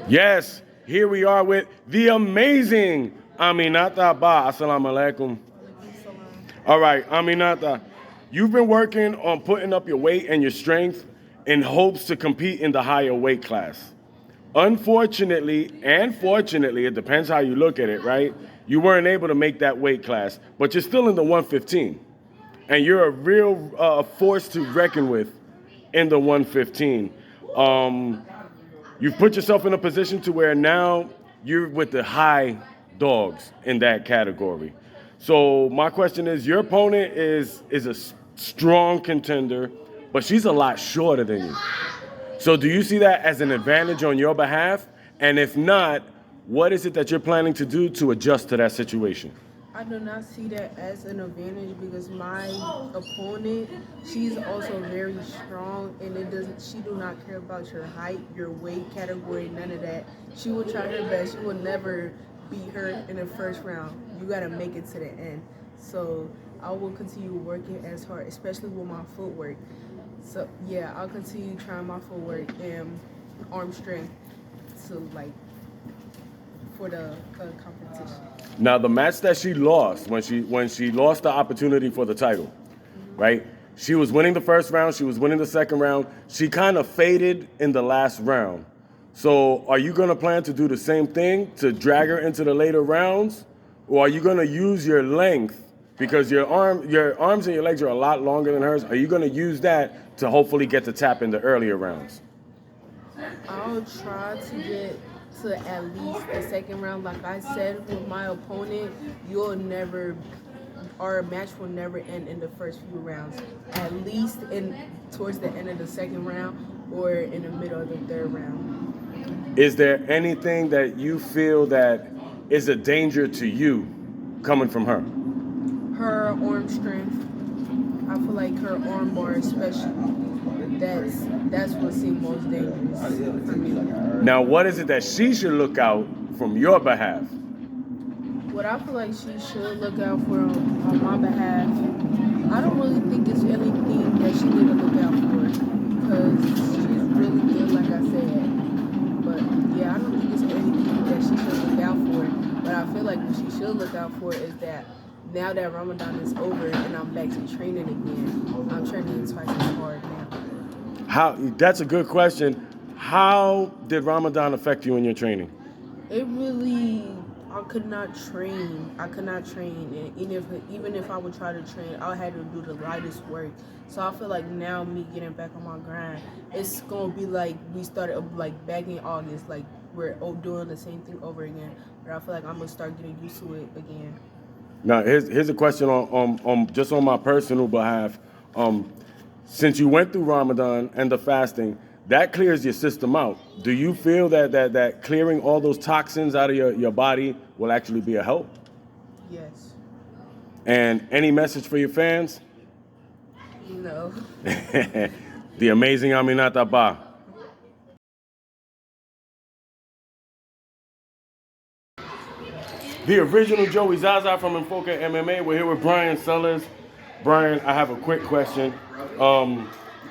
Yes, here we are with the amazing Aminata Ba. Assalamu alaikum. All right, Aminata, you've been working on putting up your weight and your strength in hopes to compete in the higher weight class. Unfortunately, and fortunately, it depends how you look at it, right? You weren't able to make that weight class, but you're still in the 115. And you're a real force to reckon with in the 115. You've put yourself in a position to where now you're with the high dogs in that category. So my question is, your opponent is a strong contender, but she's a lot shorter than you. So do you see that as an advantage on your behalf? And if not, what is it that you're planning to do to adjust to that situation? I do not see that as an advantage because my opponent, she's also very strong, and it doesn't. She do not care about your height, your weight category, none of that. She will try her best. She will never beat her in the first round. You gotta make it to the end. So I will continue working as hard, especially with my footwork. So yeah, I'll continue trying my footwork and arm strength to for the competition. Now, the match that she lost when she lost the opportunity for the title, right? She was winning the first round. She was winning the second round. She kind of faded in the last round. So, are you going to plan to do the same thing to drag her into the later rounds, or are you going to use your length because your arms and your legs are a lot longer than hers? Are you going to use that to hopefully get the tap in the earlier rounds? I'll try to get to at least the second round. Like I said, with my opponent, our match will never end in the first few rounds. At least towards the end of the second round or in the middle of the third round. Is there anything that you feel that is a danger to you coming from her? Her arm strength. I feel like her arm bar especially. That's what seems most dangerous for me. Now, what is it that she should look out from your behalf? What I feel like she should look out for on my behalf, I don't really think it's anything that she need to look out for because she's really good, like I said. But yeah, I don't think it's anything that she should look out for. But I feel like what she should look out for is that now that Ramadan is over and I'm back to training again, I'm training twice as hard now. That's a good question. How did Ramadan affect you in your training? I could not train. And even if I would try to train, I had to do the lightest work. So I feel like now me getting back on my grind, it's gonna be like we started back in August, like we're doing the same thing over again. But I feel like I'm gonna start getting used to it again. Now, here's a question on just on my personal behalf. Since you went through Ramadan and the fasting, that clears your system out. Do you feel that clearing all those toxins out of your body will actually be a help? Yes. And any message for your fans? No. The amazing Aminata Ba. The original Joey Zaza from Enfoca MMA. We're here with Brian Sellers. Brian, I have a quick question.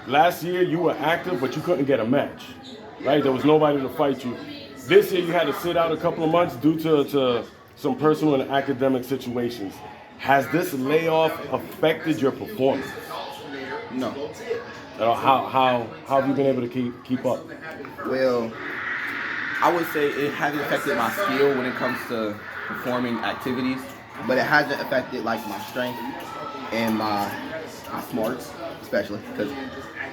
Last year you were active, but you couldn't get a match, right? There was nobody to fight you. This year you had to sit out a couple of months due to some personal and academic situations. Has this layoff affected your performance? No. How have you been able to keep up? Well, I would say it hasn't affected my skill when it comes to performing activities, but it hasn't affected my strength and my smarts, especially because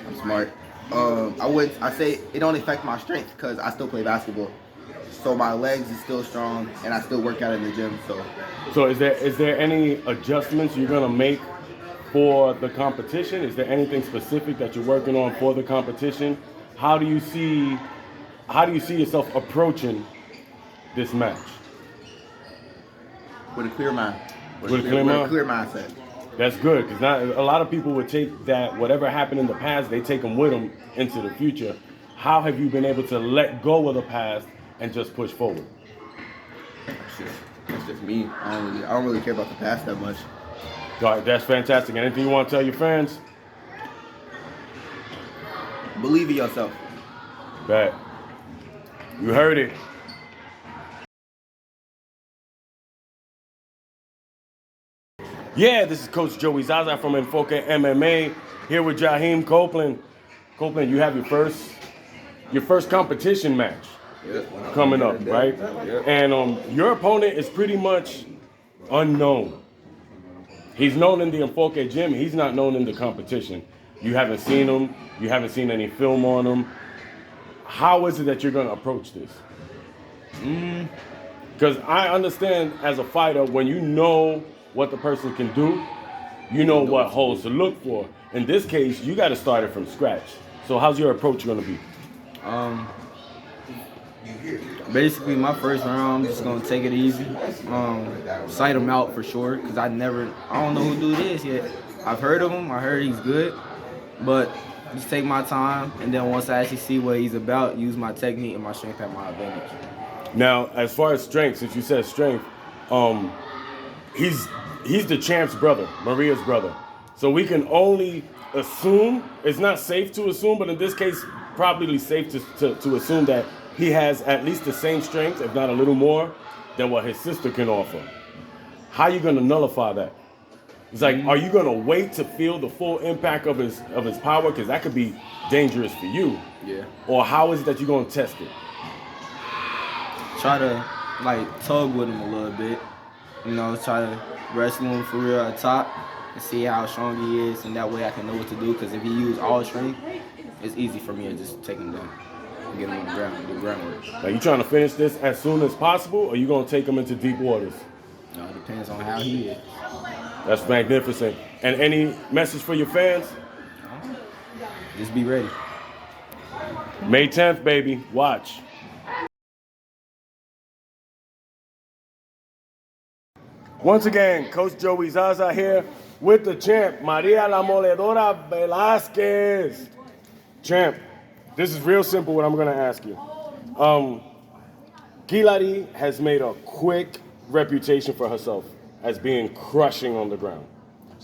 I'm smart. I say it don't affect my strength because I still play basketball, so my legs is still strong and I still work out in the gym. So is there any adjustments you're gonna make for the competition? Is there anything specific that you're working on for the competition? How do you see yourself approaching this match? With a clear mind. With a clear mindset. That's good, because a lot of people would take that, whatever happened in the past, they take them with them into the future. How have you been able to let go of the past and just push forward? That's just me. I don't really care about the past that much. All right, that's fantastic. Anything you want to tell your fans? Believe in yourself. Bet. You heard it. Yeah, this is Coach Joey Zaza from Enfoque MMA here with Jaheim Copeland. Copeland, you have your first competition match coming up, right? And your opponent is pretty much unknown. He's known in the Enfoque gym. He's not known in the competition. You haven't seen him. You haven't seen any film on him. How is it that you're going to approach this? Because I understand as a fighter, when you know what the person can do, you know what holes to look for. In this case, you got to start it from scratch. So how's your approach going to be? Basically, my first round, I'm just gonna take it easy. Sight him out for sure, cause I don't know who dude is yet. I've heard of him. I heard he's good, but just take my time, and then once I actually see what he's about, use my technique and my strength at my advantage. Now, as far as strength, since you said strength, he's the champ's brother, Maria's brother. So we can only assume, it's not safe to assume, but in this case, probably safe to assume that he has at least the same strength, if not a little more, than what his sister can offer. How are you going to nullify that? It's like, are you going to wait to feel the full impact of his power? Because that could be dangerous for you. Yeah. Or how is it that you're going to test it? Try to tug with him a little bit. You know, try to wrestle him for real at top and see how strong he is, and that way I can know what to do. Because if he use all strength, it's easy for me to just take him down and get him on the ground, do groundwork. Are you trying to finish this as soon as possible, or are you going to take him into deep waters? No, it depends on how he is. That's magnificent. And any message for your fans? Just be ready. May 10th, baby. Watch. Once again, Coach Joey Zaza here with the champ, Maria La Moledora Velasquez. Champ, this is real simple what I'm going to ask you. Kilari has made a quick reputation for herself as being crushing on the ground.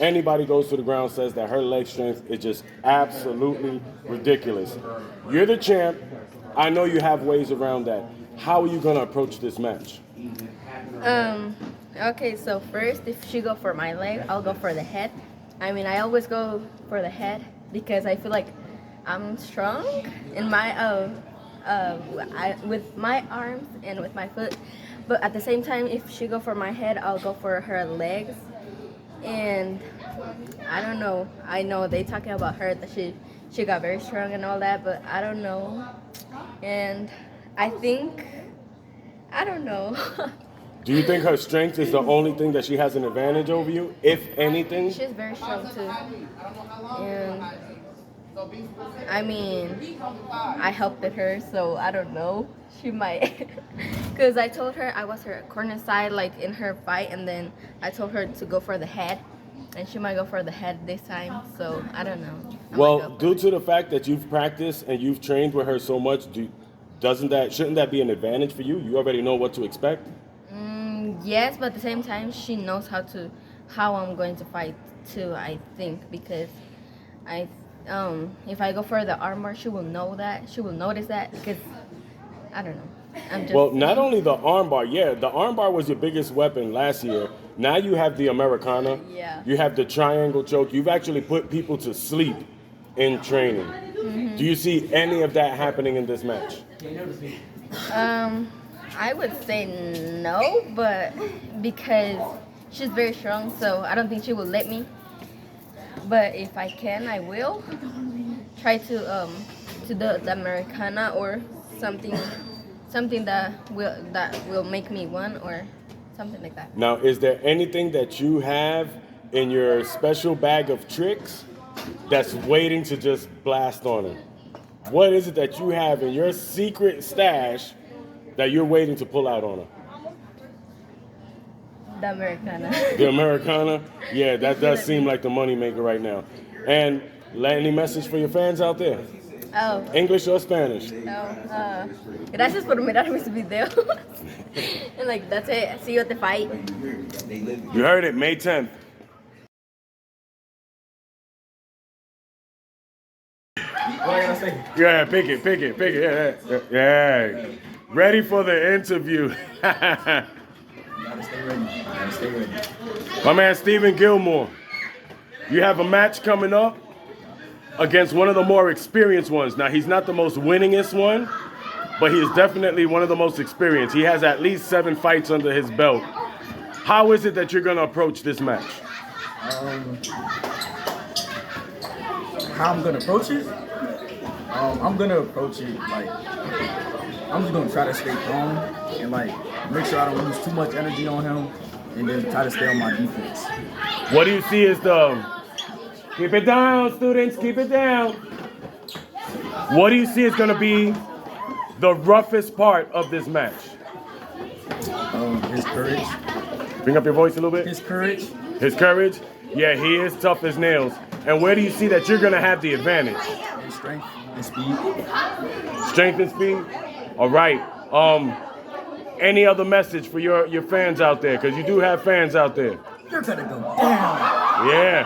Anybody goes to the ground says that her leg strength is just absolutely ridiculous. You're the champ. I know you have ways around that. How are you going to approach this match? Okay, so first, if she go for my leg, I'll go for the head. I mean, I always go for the head because I feel like I'm strong in my with my arms and with my foot. But at the same time, if she go for my head, I'll go for her legs. And I don't know. I know they talking about her that she got very strong and all that, but I don't know. And I think I don't know. Do you think her strength is the only thing that she has an advantage over you, if anything? She's very strong too. And I mean, I helped her, so I don't know. She might. Because I told her I was her corner side, like in her fight, and then I told her to go for the head. And she might go for the head this time, so I don't know. Well, due to the fact that you've practiced and you've trained with her so much, shouldn't that be an advantage for you? You already know what to expect? Yes, but at the same time, she knows how I'm going to fight too. I think because if I go for the armbar, she will know that. She will notice that because I don't know. Well, not only the armbar, yeah, the armbar was your biggest weapon last year. Now you have the Americana. Yeah. You have the triangle choke. You've actually put people to sleep in training. Mm-hmm. Do you see any of that happening in this match? I would say no, but because she's very strong, so I don't think she will let me. But if I can, I will try to do the Americana or something that will make me win or something like that. Now, is there anything that you have in your special bag of tricks that's waiting to just blast on her? What is it that you have in your secret stash that you're waiting to pull out on her? The Americana. The Americana? Yeah, that does seem like the moneymaker right now. And any message for your fans out there? Oh. English or Spanish? Gracias por mirar mis videos. And like, that's it. See you at the fight. You heard it, May 10th. What I gotta say? Yeah, pick it. Yeah. Ready for the interview. Gotta stay ready. Gotta stay ready. My man Stephen Gilmore, you have a match coming up against one of the more experienced ones. Now, he's not the most winningest one, but he is definitely one of the most experienced. He has at least 7 fights under his belt. How is it that you're going to approach this match? How I'm gonna approach it? I'm gonna approach it like I'm just gonna try to stay calm and like make sure I don't lose too much energy on him, and then try to stay on my defense. What do you see as the... Keep it down, students, keep it down. What do you see is going to be the roughest part of this match? His courage. Bring up your voice a little bit. His courage. His courage? Yeah, he is tough as nails. And where do you see that you're going to have the advantage? His strength and speed. Strength and speed? All right. Any other message for your fans out there? Because you do have fans out there. You're gonna go down. Yeah.